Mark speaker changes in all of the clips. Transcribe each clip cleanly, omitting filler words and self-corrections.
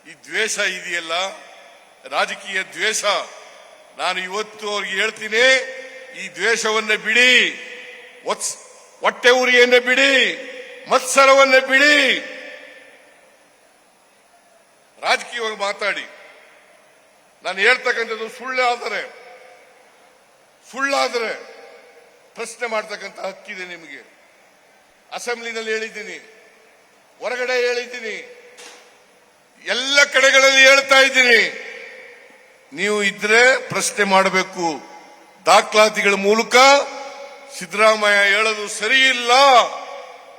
Speaker 1: ಈ ದ್ವೇಷ ಇದೆಯಲ್ಲ, ರಾಜಕೀಯ ದ್ವೇಷ, ನಾನು ಇವತ್ತು ಅವ್ರಿಗೆ ಹೇಳ್ತೀನಿ, ಈ ದ್ವೇಷವನ್ನ ಬಿಡಿ, ಹೊಟ್ಟೆ ಉರಿಯನ್ನ ಬಿಡಿ, ಮತ್ಸರವನ್ನ ಬಿಡಿ, ರಾಜಕೀಯವಾಗಿ ಮಾತಾಡಿ. ನಾನು ಹೇಳ್ತಕ್ಕಂಥದ್ದು ಸುಳ್ಳಾದರೆ ಪ್ರಶ್ನೆ ಮಾಡ್ತಕ್ಕಂಥ ಹಕ್ಕಿದೆ ನಿಮಗೆ. ಅಸೆಂಬ್ಲಿನಲ್ಲಿ ಹೇಳಿದ್ದೀನಿ, ಹೊರಗಡೆ ಹೇಳಿದ್ದೀನಿ, ಎಲ್ಲ ಕಡೆಗಳಲ್ಲಿ ಹೇಳ್ತಾ ಇದ್ದೀನಿ. ನೀವು ಇದ್ರೆ ಪ್ರಶ್ನೆ ಮಾಡಬೇಕು. ದಾಖಲಾತಿಗಳ ಮೂಲಕ ಸಿದ್ದರಾಮಯ್ಯ ಹೇಳೋದು ಸರಿ ಇಲ್ಲ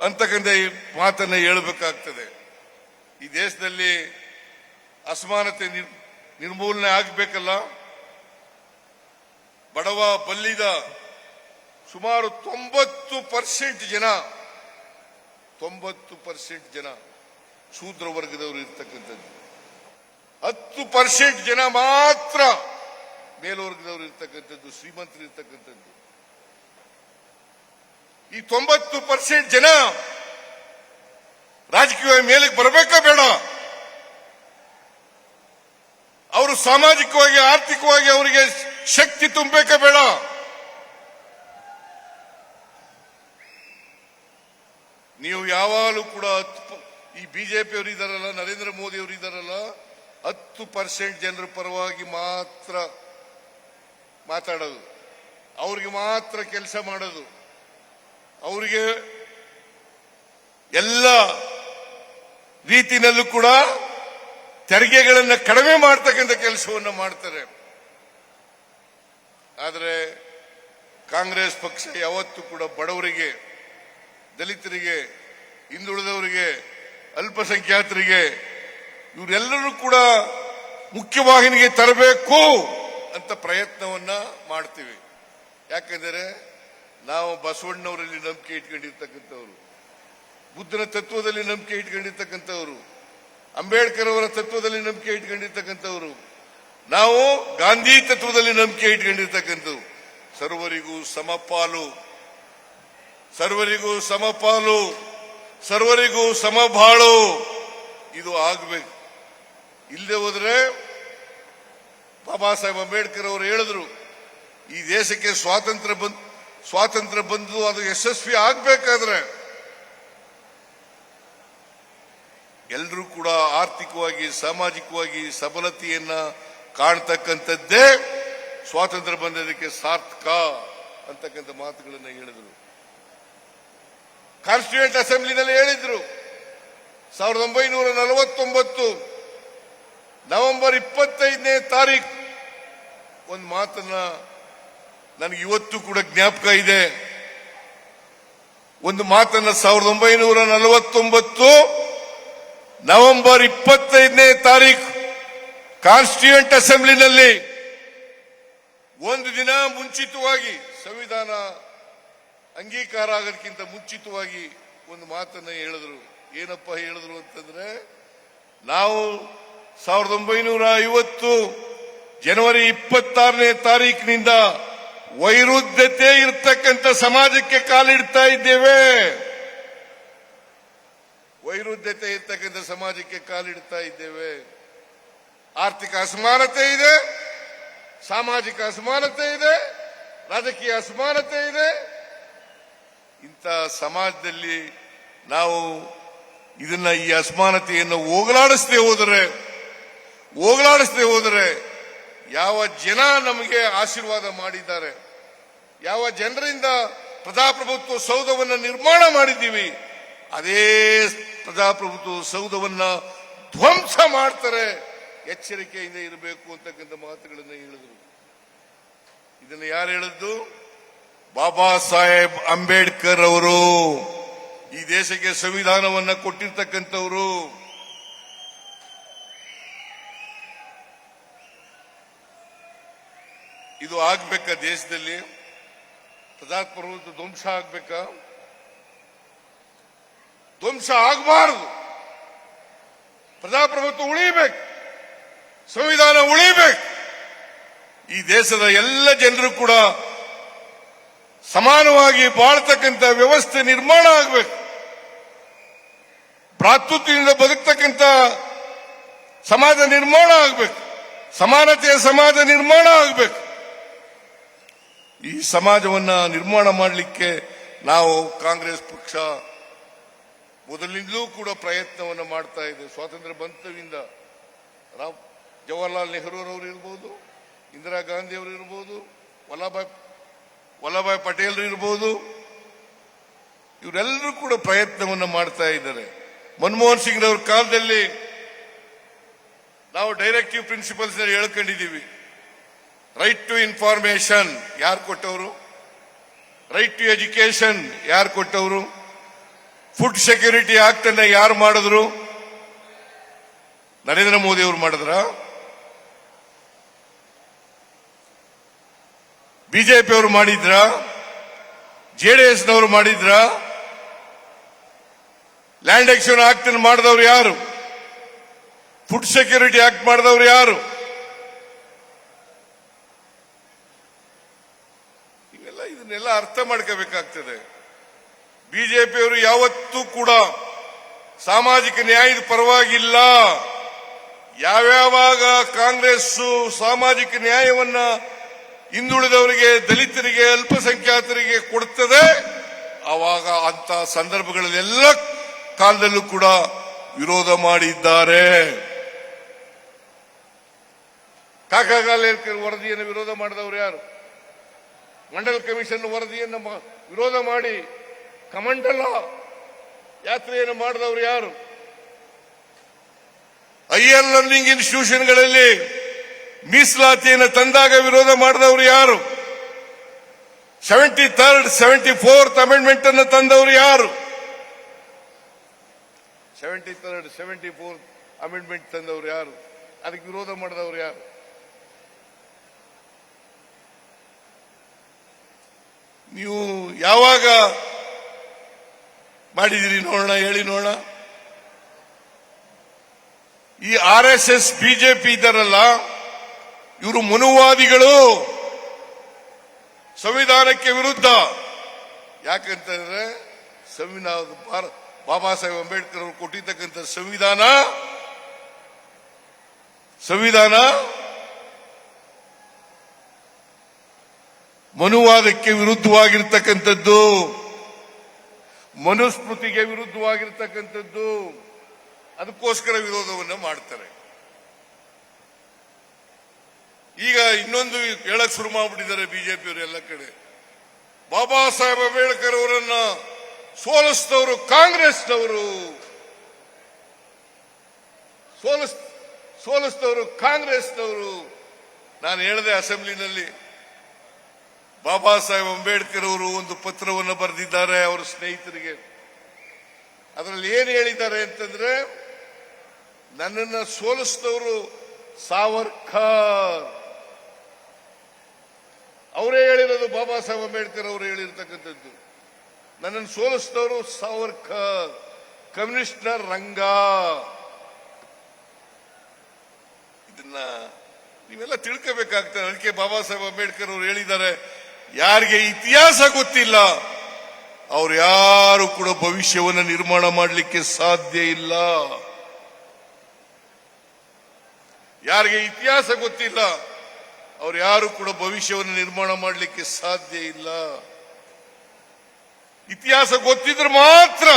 Speaker 1: ಅಂತಕ್ಕಂಥ ಈ ಮಾತನ್ನ ಹೇಳಬೇಕಾಗ್ತದೆ. ಈ ದೇಶದಲ್ಲಿ ಅಸಮಾನತೆ ನಿರ್ಮೂಲನೆ ಆಗಬೇಕಲ್ಲ. ಬಡವ ಬಲ್ಲಿದ ಸುಮಾರು 90% ಜನ ಶೂದ್ರ ವರ್ಗದವರು ಇರ್ತಕ್ಕಂಥದ್ದು, 10% ಜನ ಮಾತ್ರ ಮೇಲ್ವರ್ಗದವರು ಇರ್ತಕ್ಕಂಥದ್ದು, ಶ್ರೀಮಂತರು ಇರ್ತಕ್ಕಂಥದ್ದು. ಈ 90% ಜನ ರಾಜಕೀಯ ಮೇಲಕ್ಕೆ ಬರಬೇಕಾ ಬೇಡ? ಅವರು ಸಾಮಾಜಿಕವಾಗಿ ಆರ್ಥಿಕವಾಗಿ ಅವರಿಗೆ ಶಕ್ತಿ ತುಂಬಬೇಕಾ ಬೇಡ? ನೀವು ಯಾವಾಗಲೂ ಕೂಡ ಈ ಬಿಜೆಪಿ ಅವರು ಇದಾರಲ್ಲ, ನರೇಂದ್ರ ಮೋದಿ ಅವರು ಇದಾರಲ್ಲ, 10% ಜನರ ಪರವಾಗಿ ಮಾತ್ರ ಮಾತಾಡೋದು, ಅವ್ರಿಗೆ ಮಾತ್ರ ಕೆಲಸ ಮಾಡೋದು, ಅವರಿಗೆ ಎಲ್ಲ ರೀತಿಯಲ್ಲೂ ಕೂಡ ತೆರಿಗೆಗಳನ್ನು ಕಡಿಮೆ ಮಾಡತಕ್ಕಂಥ ಕೆಲಸವನ್ನು ಮಾಡ್ತಾರೆ. ಆದರೆ ಕಾಂಗ್ರೆಸ್ ಪಕ್ಷ ಯಾವತ್ತೂ ಕೂಡ ಬಡವರಿಗೆ, ದಲಿತರಿಗೆ, ಹಿಂದುಳಿದವರಿಗೆ, ಅಲ್ಪಸಂಖ್ಯಾತರಿಗೆ ಇವರೆಲ್ಲರೂ ಕೂಡ ಮುಖ್ಯವಾಹಿನಿಗೆ ತರಬೇಕು ಅಂತ ಪ್ರಯತ್ನವನ್ನ ಮಾಡ್ತೀವಿ. ಯಾಕೆಂದರೆ ನಾವು ಬಸವಣ್ಣವರಲ್ಲಿ ನಂಬಿಕೆ ಇಟ್ಕೊಂಡಿರ್ತಕ್ಕಂಥವ್ರು, ಬುದ್ಧನ ತತ್ವದಲ್ಲಿ ನಂಬಿಕೆ ಇಟ್ಕೊಂಡಿರ್ತಕ್ಕಂಥವ್ರು, ಅಂಬೇಡ್ಕರ್ ಅವರ ತತ್ವದಲ್ಲಿ ನಂಬಿಕೆ ಇಟ್ಕೊಂಡಿರ್ತಕ್ಕಂಥವ್ರು, ನಾವು ಗಾಂಧಿ ತತ್ವದಲ್ಲಿ ನಂಬಿಕೆ ಇಟ್ಕೊಂಡಿರ್ತಕ್ಕಂಥವ್ರು. ಸರ್ವರಿಗೂ ಸಮಪಾಲು, ಸರ್ವರಿಗೂ ಸಮಪಾಲು, ಸರ್ವರಿಗೂ ಸಮಬಾಳು, ಇದು ಆಗಬೇಕು. ಇಲ್ಲದೆ ಹೋದ್ರೆ ಬಾಬಾ ಸಾಹೇಬ್ ಅಂಬೇಡ್ಕರ್ ಅವರು ಹೇಳಿದ್ರು, ಈ ದೇಶಕ್ಕೆ ಸ್ವಾತಂತ್ರ್ಯ ಬಂದು ಅದು ಯಶಸ್ವಿ ಆಗಬೇಕಾದ್ರೆ ಎಲ್ಲರೂ ಕೂಡ ಆರ್ಥಿಕವಾಗಿ ಸಾಮಾಜಿಕವಾಗಿ ಸಬಲತೆಯನ್ನ ಕಾಣ್ತಕ್ಕಂಥದ್ದೇ ಸ್ವಾತಂತ್ರ್ಯ ಬಂದದಕ್ಕೆ ಸಾರ್ಥಕ ಅಂತಕ್ಕಂಥ ಮಾತುಗಳನ್ನು ಹೇಳಿದರು. ಕಾನ್ಸ್ಟಿಟ್ಯೂಯೆಂಟ್ ಅಸೆಂಬ್ಲಿನಲ್ಲಿ ಹೇಳಿದ್ರು. 1949 ನವೆಂಬರ್ 25ನೇ ತಾರೀಕು ಒಂದು ಮಾತನ್ನ ನನಗೆ ಇವತ್ತು ಕೂಡ ಜ್ಞಾಪಕ ಇದೆ. ಒಂದು ಮಾತನ್ನ 1949 ನವೆಂಬರ್ 25ನೇ ತಾರೀಕು ಕಾನ್ಸ್ಟಿಟ್ಯೂಯೆಂಟ್ ಅಸೆಂಬ್ಲಿನಲ್ಲಿ ಒಂದು ದಿನ ಮುಂಚಿತವಾಗಿ, ಸಂವಿಧಾನ ಅಂಗೀಕಾರ ಆಗೋದಕ್ಕಿಂತ ಮುಂಚಿತವಾಗಿ ಒಂದು ಮಾತನ್ನ ಹೇಳಿದ್ರು. ಏನಪ್ಪ ಹೇಳಿದ್ರು ಅಂತಂದ್ರೆ, ನಾವು 1950 ಜನವರಿ 26ನೇ ತಾರೀಕಿನಿಂದ ವೈರುಧ್ಯತೆ ಇರತಕ್ಕಂಥ ಸಮಾಜಕ್ಕೆ ಕಾಲಿಡ್ತಾ ಇದ್ದೇವೆ. ವೈರುಧ್ಯತೆ ಇರ್ತಕ್ಕಂಥ ಸಮಾಜಕ್ಕೆ ಕಾಲಿಡ್ತಾ ಇದ್ದೇವೆ. ಆರ್ಥಿಕ ಅಸಮಾನತೆ ಇದೆ, ಸಾಮಾಜಿಕ ಅಸಮಾನತೆ ಇದೆ, ರಾಜಕೀಯ ಅಸಮಾನತೆ ಇದೆ. ಇಂಥ ಸಮಾಜದಲ್ಲಿ ನಾವು ಈ ಅಸಮಾನತೆಯನ್ನು ಹೋಗಲಾಡಿಸದೆ ಹೋದರೆ ಯಾವ ಜನ ನಮಗೆ ಆಶೀರ್ವಾದ ಮಾಡಿದ್ದಾರೆ, ಯಾವ ಜನರಿಂದ ಪ್ರಜಾಪ್ರಭುತ್ವ ಸೌಧವನ್ನು ನಿರ್ಮಾಣ ಮಾಡಿದ್ದೀವಿ, ಅದೇ ಪ್ರಜಾಪ್ರಭುತ್ವ ಸೌಧವನ್ನ ಧ್ವಂಸ ಮಾಡ್ತಾರೆ. ಎಚ್ಚರಿಕೆಯಿಂದ ಇರಬೇಕು ಅಂತಕ್ಕಂಥ ಮಾತುಗಳನ್ನು ಹೇಳಿದರು. ಇದನ್ನು ಯಾರು ಹೇಳಿದ್ದು? ಬಾಬಾ ಸಾಹೇಬ್ ಅಂಬೇಡ್ಕರ್ ಅವರು. ಈ ದೇಶಕ್ಕೆ ಸಂವಿಧಾನವನ್ನ ಕೊಟ್ಟಿರ್ತಕ್ಕಂಥವರು. ಇದು ಆಗ್ಬೇಕಾ? ದೇಶದಲ್ಲಿ ಪ್ರಜಾಪ್ರಭುತ್ವ ಧ್ವಂಸ ಆಗ್ಬೇಕಾ? ಧ್ವಂಸ ಆಗಬಾರದು. ಪ್ರಜಾಪ್ರಭುತ್ವ ಉಳಿಬೇಕು, ಸಂವಿಧಾನ ಉಳಿಬೇಕು. ಈ ದೇಶದ ಎಲ್ಲ ಜನರು ಕೂಡ ಸಮಾನವಾಗಿ ಬಾಳ್ತಕ್ಕಂಥ ವ್ಯವಸ್ಥೆ ನಿರ್ಮಾಣ ಆಗಬೇಕು. ಭ್ರಾತೃತ್ವದಿಂದ ಬದುಕ್ತಕ್ಕಂಥ ಸಮಾಜ ನಿರ್ಮಾಣ ಆಗಬೇಕು, ಸಮಾನತೆಯ ಸಮಾಜ ನಿರ್ಮಾಣ ಆಗಬೇಕು. ಈ ಸಮಾಜವನ್ನ ನಿರ್ಮಾಣ ಮಾಡಲಿಕ್ಕೆ ನಾವು ಕಾಂಗ್ರೆಸ್ ಪಕ್ಷ ಮೊದಲಿನಿಂದಲೂ ಕೂಡ ಪ್ರಯತ್ನವನ್ನು ಮಾಡ್ತಾ ಇದೆ. ಸ್ವಾತಂತ್ರ್ಯ ಬಂತವಿಂದ ಜವಾಹರ್ಲಾಲ್ ನೆಹರೂರವರು ಇರ್ಬೋದು, ಇಂದಿರಾ ಗಾಂಧಿ ಅವರು ಇರ್ಬೋದು, ವಲ್ಲಭಾಯ್ ಪಟೇಲ್ ಇರ್ಬೋದು, ಇವರೆಲ್ಲರೂ ಕೂಡ ಪ್ರಯತ್ನವನ್ನು ಮಾಡ್ತಾ ಇದ್ದಾರೆ. ಮನಮೋಹನ್ ಸಿಂಗ್ ರವರ ಕಾಲದಲ್ಲಿ ನಾವು ಡೈರೆಕ್ಟಿವ್ ಪ್ರಿನ್ಸಿಪಲ್ಸ್ ಹೇಳ್ಕೊಂಡಿದ್ದೀವಿ. ರೈಟ್ ಟು ಇನ್ಫಾರ್ಮೇಶನ್ ಯಾರು ಕೊಟ್ಟವರು? ರೈಟ್ ಟು ಎಜುಕೇಶನ್ ಯಾರು ಕೊಟ್ಟವರು? ಫುಡ್ ಸೆಕ್ಯೂರಿಟಿ ಆಕ್ಟ್ ಅನ್ನ ಯಾರು ಮಾಡಿದ್ರು? ನರೇಂದ್ರ ಮೋದಿ ಅವರು ಮಾಡಿದ್ರ? ಬಿಜೆಪಿ ಅವರು ಮಾಡಿದ್ರ? ಜೆಡಿಎಸ್ ನವರು ಮಾಡಿದ್ರ? ಲ್ಯಾಂಡ್ ಎಕ್ಸ್ಚೇಂಜ್ ಆಕ್ಟ್ ಅನ್ನು ಮಾಡಿದವರು ಯಾರು? ಫುಡ್ ಸೆಕ್ಯೂರಿಟಿ ಆಕ್ಟ್ ಮಾಡಿದವರು ಯಾರು? ಇದನ್ನೆಲ್ಲ ಅರ್ಥ ಮಾಡ್ಕೋಬೇಕಾಗ್ತದೆ. ಬಿಜೆಪಿಯವರು ಯಾವತ್ತೂ ಕೂಡ ಸಾಮಾಜಿಕ ನ್ಯಾಯದ ಪರವಾಗಿಲ್ಲ. ಯಾವ್ಯಾವಾಗ ಕಾಂಗ್ರೆಸ್ ಸಾಮಾಜಿಕ ನ್ಯಾಯವನ್ನ ಹಿಂದುಳಿದವರಿಗೆ, ದಲಿತರಿಗೆ, ಅಲ್ಪಸಂಖ್ಯಾತರಿಗೆ ಕೊಡುತ್ತದೆ, ಆವಾಗ ಅಂತ ಸಂದರ್ಭಗಳಲ್ಲೆಲ್ಲ ಕಾಲದಲ್ಲೂ ಕೂಡ ವಿರೋಧ ಮಾಡಿದ್ದಾರೆ. ಕಾಕಾಗಾಲೇಕರ್ ವರದಿಯನ್ನು ವಿರೋಧ ಮಾಡಿದವರು ಯಾರು? ಮಂಡಲ್ ಕಮಿಷನ್ ವರದಿಯನ್ನು ವಿರೋಧ ಮಾಡಿ ಕಮಂಡಲ ಯಾತ್ರೆಯನ್ನು ಮಾಡಿದವರು ಯಾರು? ಹೈಯರ್ ಲರ್ನಿಂಗ್ ಇನ್ಸ್ಟಿಟ್ಯೂಷನ್ಗಳಲ್ಲಿ ಮೀಸಲಾತಿಯನ್ನು ತಂದಾಗ ವಿರೋಧ ಮಾಡಿದವರು ಯಾರು? 73rd 74th ಅಮೆಂಡ್ಮೆಂಟ್ ಅನ್ನು ತಂದವರು ಯಾರು? 73rd 74th ಅಮೆಂಡ್ಮೆಂಟ್ ತಂದವರು ಯಾರು? ಅದಕ್ಕೆ ವಿರೋಧ ಮಾಡಿದವರು ಯಾರು? ನೀವು ಯಾವಾಗ ಮಾಡಿದಿರಿ ನೋಡೋಣ, ಹೇಳಿ ನೋಡೋಣ. ಈ RSS ಬಿಜೆಪಿ ಇದ್ದಾರಲ್ಲ, ಇವರು ಮನುವಾದಿಗಳು, ಸಂವಿಧಾನಕ್ಕೆ ವಿರುದ್ಧ. ಯಾಕಂತಂದ್ರೆ ಬಾಬಾ ಸಾಹೇಬ್ ಅಂಬೇಡ್ಕರ್ ಅವರು ಕೊಟ್ಟಿರ್ತಕ್ಕಂಥ ಸಂವಿಧಾನ ಮನುವಾದಕ್ಕೆ ವಿರುದ್ಧವಾಗಿರ್ತಕ್ಕಂಥದ್ದು, ಮನುಸ್ಮೃತಿಗೆ ವಿರುದ್ಧವಾಗಿರ್ತಕ್ಕಂಥದ್ದು. ಅದಕ್ಕೋಸ್ಕರ ವಿರೋಧವನ್ನು ಮಾಡ್ತಾರೆ. ಈಗ ಇನ್ನೊಂದು ಹೇಳಕ್ ಶುರು ಮಾಡ್ಬಿಟ್ಟಿದ್ದಾರೆ ಬಿಜೆಪಿಯವರು ಎಲ್ಲ ಕಡೆ. ಬಾಬಾ ಸಾಹೇಬ್ ಅಂಬೇಡ್ಕರ್ ಅವರನ್ನ ಸೋಲಿಸಿದವರು ಕಾಂಗ್ರೆಸ್ನವರು, ಸೋಲಿಸಿದವರು ಕಾಂಗ್ರೆಸ್ನವರು. ನಾನು ಹೇಳಿದೆ ಅಸೆಂಬ್ಲಿನಲ್ಲಿ, ಬಾಬಾ ಸಾಹೇಬ್ ಅಂಬೇಡ್ಕರ್ ಅವರು ಒಂದು ಪತ್ರವನ್ನು ಬರೆದಿದ್ದಾರೆ ಅವರ ಸ್ನೇಹಿತರಿಗೆ. ಅದರಲ್ಲಿ ಏನು ಹೇಳಿದ್ದಾರೆ ಅಂತಂದ್ರೆ, ನನ್ನನ್ನು ಸೋಲಿಸಿದವರು ಸಾವರ್ಕರ್. ಅವರೇ ಹೇಳಿರೋದು, ಬಾಬಾ ಸಾಹೇಬ್ ಅಂಬೇಡ್ಕರ್ ಅವರು ಹೇಳಿರ್ತಕ್ಕಂಥದ್ದು. ನನ್ನನ್ನು ಸೋಲಿಸಿದವರು ಸಾವರ್ಕರ್, ಕಮ್ಯುನಿಸ್ಟ್ನ ರಂಗ. ಇದನ್ನ ನೀವೆಲ್ಲ ತಿಳ್ಕೋಬೇಕಾಗ್ತದೆ. ಅದಕ್ಕೆ ಬಾಬಾ ಸಾಹೇಬ್ ಅಂಬೇಡ್ಕರ್ ಅವರು ಹೇಳಿದ್ದಾರೆ, ಯಾರಿಗೆ ಇತಿಹಾಸ ಗೊತ್ತಿಲ್ಲ ಅವ್ರು ಯಾರು ಕೂಡ ಭವಿಷ್ಯವನ್ನು ನಿರ್ಮಾಣ ಮಾಡಲಿಕ್ಕೆ ಸಾಧ್ಯ ಇಲ್ಲ. ಯಾರಿಗೆ ಇತಿಹಾಸ ಗೊತ್ತಿಲ್ಲ ಅವ್ರು ಯಾರು ಕೂಡ ಭವಿಷ್ಯವನ್ನು ನಿರ್ಮಾಣ ಮಾಡಲಿಕ್ಕೆ ಸಾಧ್ಯ ಇಲ್ಲ. ಇತಿಹಾಸ ಗೊತ್ತಿದ್ರೆ ಮಾತ್ರ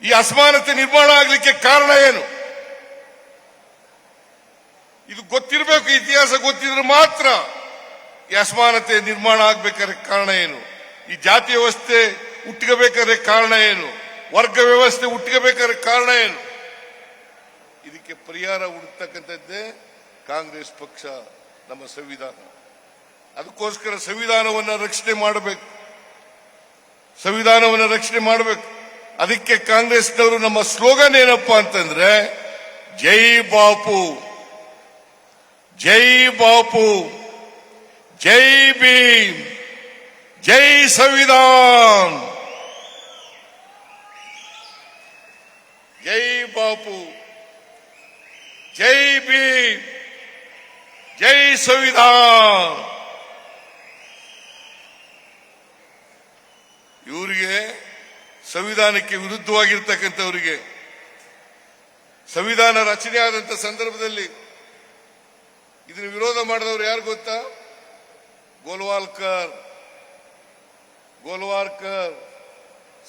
Speaker 1: ಈ ಅಸಮಾನತೆ ನಿರ್ಮಾಣ ಆಗಲಿಕ್ಕೆ ಕಾರಣ ಏನು? ಇದು ಗೊತ್ತಿರಬೇಕು. ಇತಿಹಾಸ ಗೊತ್ತಿದ್ರೆ ಮಾತ್ರ ಈ ಅಸಮಾನತೆ ನಿರ್ಮಾಣ ಆಗ್ಬೇಕಾದ್ರೆ ಕಾರಣ ಏನು? ಈ ಜಾತಿ ವ್ಯವಸ್ಥೆ ಹುಟ್ಟಬೇಕಾದ್ರೆ ಕಾರಣ ಏನು? ವರ್ಗ ವ್ಯವಸ್ಥೆ ಹುಟ್ಟಬೇಕಾದ್ರೆ ಕಾರಣ ಏನು? ಇದಕ್ಕೆ ಪರಿಹಾರ ಹುಡುಕ್ತಕ್ಕಂಥದ್ದೇ ಕಾಂಗ್ರೆಸ್ ಪಕ್ಷ, ನಮ್ಮ ಸಂವಿಧಾನ. ಅದಕ್ಕೋಸ್ಕರ ಸಂವಿಧಾನವನ್ನು ರಕ್ಷಣೆ ಮಾಡಬೇಕು, ಸಂವಿಧಾನವನ್ನು ರಕ್ಷಣೆ ಮಾಡಬೇಕು. ಅದಕ್ಕೆ ಕಾಂಗ್ರೆಸ್ನವರು ನಮ್ಮ ಸ್ಲೋಗನ್ ಏನಪ್ಪಾ ಅಂತಂದ್ರೆ, ಜೈ ಬಾಪು, ಜೈ ಬಾಪು, ಜೈ ಭೀಮ್, ಜೈ ಸಂವಿಧಾನ್. ಜೈ ಬಾಪು, ಜೈ ಭೀಮ್, ಜೈ ಸಂವಿಧಾನ್. ಇವರಿಗೆ, ಸಂವಿಧಾನಕ್ಕೆ ವಿರುದ್ಧವಾಗಿರ್ತಕ್ಕಂಥವರಿಗೆ ಸಂವಿಧಾನ ರಚನೆ ಆದಂತ ಸಂದರ್ಭದಲ್ಲಿ ಇದನ್ನು ವಿರೋಧ ಮಾಡಿದವರು ಯಾರು ಗೊತ್ತಾ? ಗೋಲ್ವಾಲ್ಕರ್,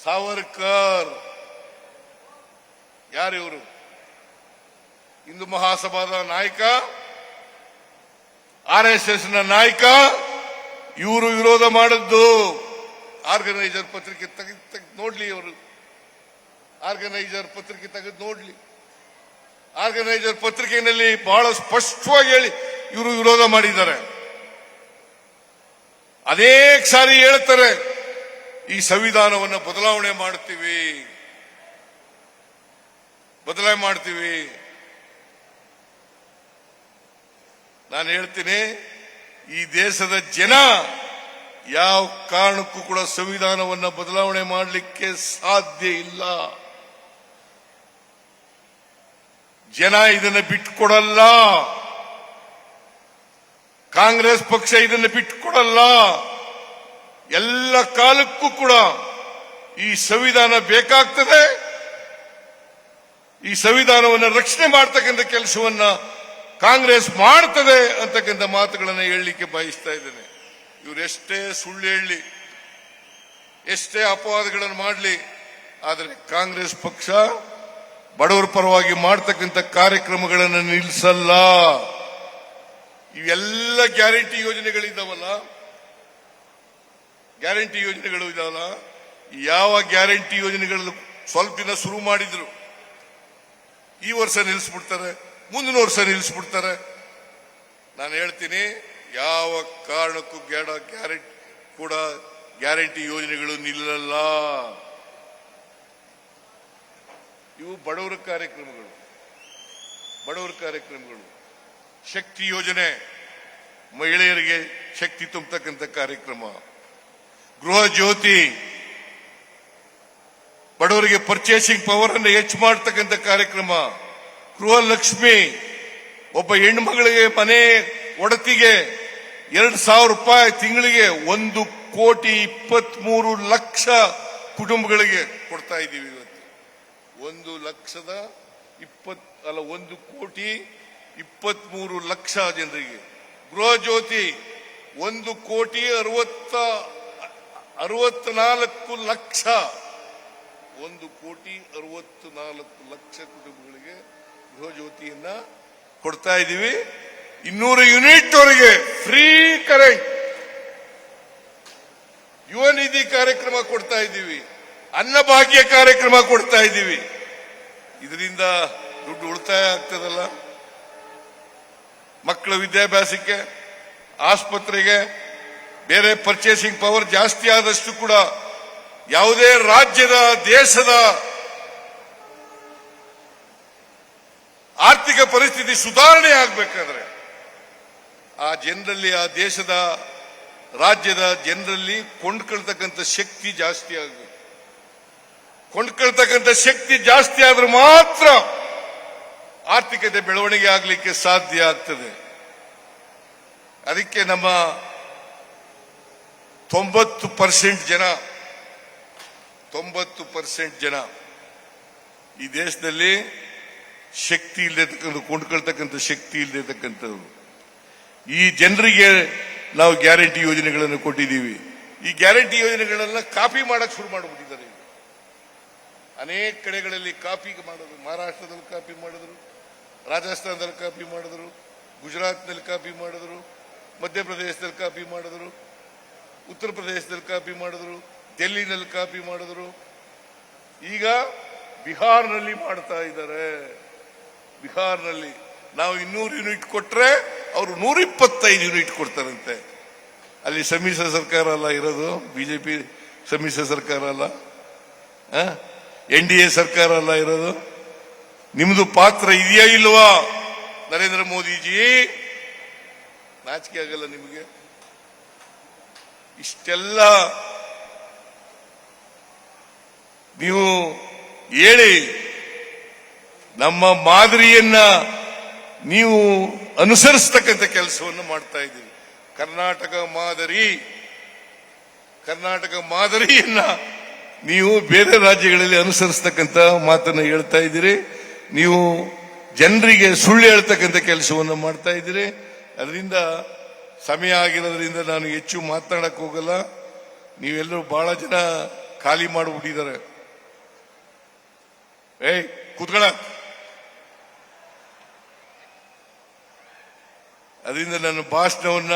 Speaker 1: ಸಾವರ್ಕರ್. ಯಾರಿವರು? ಹಿಂದೂ ಮಹಾಸಭಾದ ನಾಯಕ, RSS ನ ನಾಯಕ. ಇವರು ವಿರೋಧ ಮಾಡಿದ್ದು. ಆರ್ಗನೈಸರ್ ಪತ್ರಿಕೆ ತೆಗೆದು ನೋಡ್ಲಿ, ಅವರು ಆರ್ಗನೈಸರ್ ಪತ್ರಿಕೆ ತೆಗೆದು ನೋಡ್ಲಿ. ಆರ್ಗನೈಸರ್ ಪತ್ರಿಕೆಯಲ್ಲಿ ಬಹಳ ಸ್ಪಷ್ಟವಾಗಿ ಹೇಳಿ ಇವರು ವಿರೋಧ ಮಾಡಿದ್ದಾರೆ. ಅನೇಕ ಸಾರಿ ಹೇಳ್ತಾರೆ, ಈ ಸಂವಿಧಾನವನ್ನು ಬದಲಾವಣೆ ಮಾಡ್ತೀವಿ. ನಾನು ಹೇಳ್ತೀನಿ, ಈ ದೇಶದ ಜನ ಯಾವ ಕಾರಣಕ್ಕೂ ಕೂಡ ಸಂವಿಧಾನವನ್ನು ಬದಲಾವಣೆ ಮಾಡಲಿಕ್ಕೆ ಸಾಧ್ಯ ಇಲ್ಲ. ಜನ ಇದನ್ನು ಬಿಟ್ಟುಕೊಡಲ್ಲ. ಕಾಂಗ್ರೆಸ್ ಪಕ್ಷ ಇದನ್ನು ಬಿಟ್ಟುಕೊಡಲ್ಲ. ಎಲ್ಲ ಕಾಲಕ್ಕೂ ಕೂಡ ಈ ಸಂವಿಧಾನ ಬೇಕಾಗ್ತದೆ. ಈ ಸಂವಿಧಾನವನ್ನು ರಕ್ಷಣೆ ಮಾಡತಕ್ಕಂಥ ಕೆಲಸವನ್ನ ಕಾಂಗ್ರೆಸ್ ಮಾಡ್ತದೆ ಅಂತಕ್ಕಂಥ ಮಾತುಗಳನ್ನು ಹೇಳಲಿಕ್ಕೆ ಬಯಸ್ತಾ ಇದ್ದೇನೆ. ಇವರೆಷ್ಟೇ ಸುಳ್ಳು ಹೇಳಲಿ, ಎಷ್ಟೇ ಅಪವಾದಗಳನ್ನು ಮಾಡಲಿ, ಆದರೆ ಕಾಂಗ್ರೆಸ್ ಪಕ್ಷ ಬಡವರ ಪರವಾಗಿ ಮಾಡತಕ್ಕಂಥ ಕಾರ್ಯಕ್ರಮಗಳನ್ನು ನಿಲ್ಲಿಸಲ್ಲ. ಇವೆಲ್ಲ ಗ್ಯಾರಂಟಿ ಯೋಜನೆಗಳಿದ್ದಾವಲ್ಲ, ಯಾವ ಗ್ಯಾರಂಟಿ ಯೋಜನೆಗಳು ಸ್ವಲ್ಪ ದಿನ ಶುರು ಮಾಡಿದ್ರು, ಈ ವರ್ಷ ನಿಲ್ಲಿಸ್ಬಿಡ್ತಾರೆ, ಮುಂದಿನ ವರ್ಷ ನಿಲ್ಲಿಸ್ಬಿಡ್ತಾರೆ. ನಾನು ಹೇಳ್ತೀನಿ, ಯಾವ ಕಾರಣಕ್ಕೂ ಗ್ಯಾರಂಟಿ ಯೋಜನೆಗಳು ನಿಲ್ಲಲ್ಲ. ಇವು ಬಡವರ ಕಾರ್ಯಕ್ರಮಗಳು. ಶಕ್ತಿ ಯೋಜನೆ, ಮಹಿಳೆಯರಿಗೆ ಶಕ್ತಿ ತುಂಬತಕ್ಕಂಥ ಕಾರ್ಯಕ್ರಮ. ಗೃಹ ಜ್ಯೋತಿ, ಬಡವರಿಗೆ ಪರ್ಚೇಸಿಂಗ್ ಪವರ್ ಅನ್ನು ಹೆಚ್ಚು ಮಾಡತಕ್ಕಂಥ ಕಾರ್ಯಕ್ರಮ. ಗೃಹಲಕ್ಷ್ಮಿ, ಒಬ್ಬ ಹೆಣ್ಣುಮಗಳಿಗೆ ಮನೆ ಒಡತಿಗೆ 2,000 ರೂಪಾಯಿ ತಿಂಗಳಿಗೆ 1,23,00,000 ಕುಟುಂಬಗಳಿಗೆ ಕೊಡ್ತಾ ಇದ್ದೀವಿ ಇವತ್ತು. 1,23,00,000 ಜನರಿಗೆ. ಗೃಹ ಜ್ಯೋತಿ 1,64,00,000 1,64,00,000 ಕುಟುಂಬಗಳಿಗೆ ಗೃಹ ಜ್ಯೋತಿಯನ್ನ ಕೊಡ್ತಾ ಇದ್ದೀವಿ. 200 ಯೂನಿಟ್ ವರೆಗೆ ಫ್ರೀ ಕರೆಂಟ್. ಯುವ ನಿಧಿ ಕಾರ್ಯಕ್ರಮ ಕೊಡ್ತಾ ಇದ್ದೀವಿ. ಅನ್ನಭಾಗ್ಯ ಕಾರ್ಯಕ್ರಮ ಕೊಡ್ತಾ ಇದ್ದೀವಿ. ಇದರಿಂದ ದುಡ್ಡು ಉಳಿತಾಯ ಆಗ್ತದಲ್ಲ. ಮಕ್ಕಳ ವಿದ್ಯಾಭ್ಯಾಸಕ್ಕೆ, ಆಸ್ಪತ್ರೆಗೆ, ಬೇರೆ ಪರ್ಚೇಸಿಂಗ್ ಪವರ್ ಜಾಸ್ತಿ ಆದಷ್ಟು ಕೂಡ ಯಾವುದೇ ರಾಜ್ಯದ, ದೇಶದ ಆರ್ಥಿಕ ಪರಿಸ್ಥಿತಿ ಸುಧಾರಣೆ ಆಗಬೇಕಾದ್ರೆ ಆ ಜನರಲ್ಲಿ, ಆ ದೇಶದ, ರಾಜ್ಯದ ಜನರಲ್ಲಿ ಕೊಂಡ್ಕೊಳ್ತಕ್ಕಂಥ ಶಕ್ತಿ ಜಾಸ್ತಿ ಆಗಬೇಕು. ಕೊಂಡ್ಕೊಳ್ತಕ್ಕಂಥ ಶಕ್ತಿ ಜಾಸ್ತಿ ಆದ್ರೆ ಮಾತ್ರ ಆರ್ಥಿಕತೆ ಬೆಳವಣಿಗೆ ಆಗಲಿಕ್ಕೆ ಸಾಧ್ಯ ಆಗ್ತದೆ. ಅದಕ್ಕೆ ನಮ್ಮ 90% ಜನ ಈ ದೇಶದಲ್ಲಿ ಶಕ್ತಿ ಇಲ್ಲದೆ, ಕೊಂಡ್ಕೊಳ್ತಕ್ಕಂಥ ಶಕ್ತಿ ಇಲ್ಲದೆ ಈ ಜನರಿಗೆ ನಾವು ಗ್ಯಾರಂಟಿ ಯೋಜನೆಗಳನ್ನು ಕೊಟ್ಟಿದ್ದೀವಿ. ಈ ಗ್ಯಾರಂಟಿ ಯೋಜನೆಗಳೆಲ್ಲ ಕಾಪಿ ಮಾಡಕ್ಕೆ ಶುರು ಮಾಡಿಬಿಟ್ಟಿದ್ದಾರೆ. ಅನೇಕ ಕಡೆಗಳಲ್ಲಿ ಕಾಪಿ ಮಾಡೋದು. ಮಹಾರಾಷ್ಟ್ರದಲ್ಲಿ ಕಾಪಿ ಮಾಡಿದ್ರು, ರಾಜಸ್ಥಾನದಲ್ಲಿ ಕಾಪಿ ಮಾಡಿದ್ರು, ಗುಜರಾತ್ನಲ್ಲಿ ಕಾಪಿ ಮಾಡಿದ್ರು, ಮಧ್ಯಪ್ರದೇಶದಲ್ಲಿ ಕಾಪಿ ಮಾಡಿದ್ರು, ಉತ್ತರ ಪ್ರದೇಶದಲ್ಲಿ ಕಾಪಿ ಮಾಡಿದ್ರು, ಡೆಲ್ಲಿನಲ್ಲಿ ಕಾಪಿ ಮಾಡಿದ್ರು. ಈಗ ಬಿಹಾರ್ನಲ್ಲಿ ಮಾಡ್ತಾ ಇದ್ದಾರೆ. ಬಿಹಾರ್ನಲ್ಲಿ ನಾವು 200 ಯೂನಿಟ್ ಕೊಟ್ರೆ ಅವರು 125 ಯೂನಿಟ್ ಕೊಡ್ತಾರಂತೆ. ಅಲ್ಲಿ ಸಮ್ಮಿಶ್ರ ಸರ್ಕಾರ ಅಲ್ಲ ಇರೋದು, ಬಿಜೆಪಿ ಸಮ್ಮಿಶ್ರ ಸರ್ಕಾರ ಅಲ್ಲ, NDA ಸರ್ಕಾರ ಅಲ್ಲ ಇರೋದು. ನಿಮ್ದು ಪಾತ್ರ ಇದೆಯಾ ಇಲ್ವಾ? ನರೇಂದ್ರ ಮೋದಿಜಿ, ನಾಚಿಕೆ ಆಗಲ್ಲ ನಿಮಗೆ? ಇಷ್ಟೆಲ್ಲ ನೀವು ಹೇಳಿ ನಮ್ಮ ಮಾದರಿಯನ್ನ ನೀವು ಅನುಸರಿಸತಕ್ಕಂಥ ಕೆಲಸವನ್ನು ಮಾಡ್ತಾ ಇದ್ದೀವಿ. ಕರ್ನಾಟಕ ಮಾದರಿಯನ್ನ ನೀವು ಬೇರೆ ರಾಜ್ಯಗಳಲ್ಲಿ ಅನುಸರಿಸತಕ್ಕಂಥ ಮಾತನ್ನು ಹೇಳ್ತಾ ಇದ್ದೀರಿ. ನೀವು ಜನರಿಗೆ ಸುಳ್ಳು ಹೇಳ್ತಕ್ಕಂಥ ಕೆಲಸವನ್ನು ಮಾಡ್ತಾ ಇದ್ದೀರಿ. ಅದರಿಂದ ಸಮಯ ಆಗಿರೋದ್ರಿಂದ ನಾನು ಹೆಚ್ಚು ಮಾತನಾಡಕ್ ಹೋಗಲ್ಲ. ನೀವೆಲ್ಲರೂ ಬಹಳ ಜನ ಖಾಲಿ ಮಾಡಿಬಿಟ್ಟಿದ್ದಾರೆ. ಕೂತ್ಕೊಳ್ಳ. ಅದರಿಂದ ನನ್ನ ಭಾಷಣವನ್ನ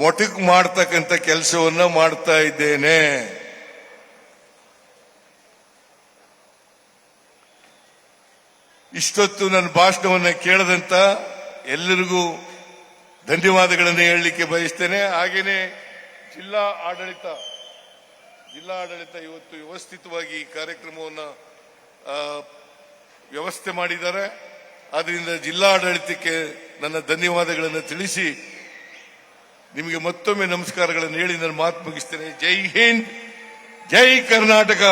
Speaker 1: ಮೊಟಕು ಮಾಡ್ತಕ್ಕಂಥ ಕೆಲಸವನ್ನ ಮಾಡ್ತಾ ಇದ್ದೇನೆ. ಇಷ್ಟೊತ್ತು ನನ್ನ ಭಾಷಣವನ್ನ ಕೇಳದಂತ ಎಲ್ಲರಿಗೂ ಧನ್ಯವಾದಗಳನ್ನು ಹೇಳಲಿಕ್ಕೆ ಬಯಸ್ತೇನೆ. ಹಾಗೇನೆ ಜಿಲ್ಲಾ ಆಡಳಿತ ಇವತ್ತು ವ್ಯವಸ್ಥಿತವಾಗಿ ಈ ಕಾರ್ಯಕ್ರಮವನ್ನು ವ್ಯವಸ್ಥೆ ಮಾಡಿದ್ದಾರೆ. ಆದ್ದರಿಂದ ಜಿಲ್ಲಾಡಳಿತಕ್ಕೆ ನನ್ನ ಧನ್ಯವಾದಗಳನ್ನು ತಿಳಿಸಿ ನಿಮಗೆ ಮತ್ತೊಮ್ಮೆ ನಮಸ್ಕಾರಗಳನ್ನು ಹೇಳಿ ನನ್ನ ಮಾತು ಮುಗಿಸ್ತೇನೆ. ಜೈ ಹಿಂದ್, ಜೈ ಕರ್ನಾಟಕ.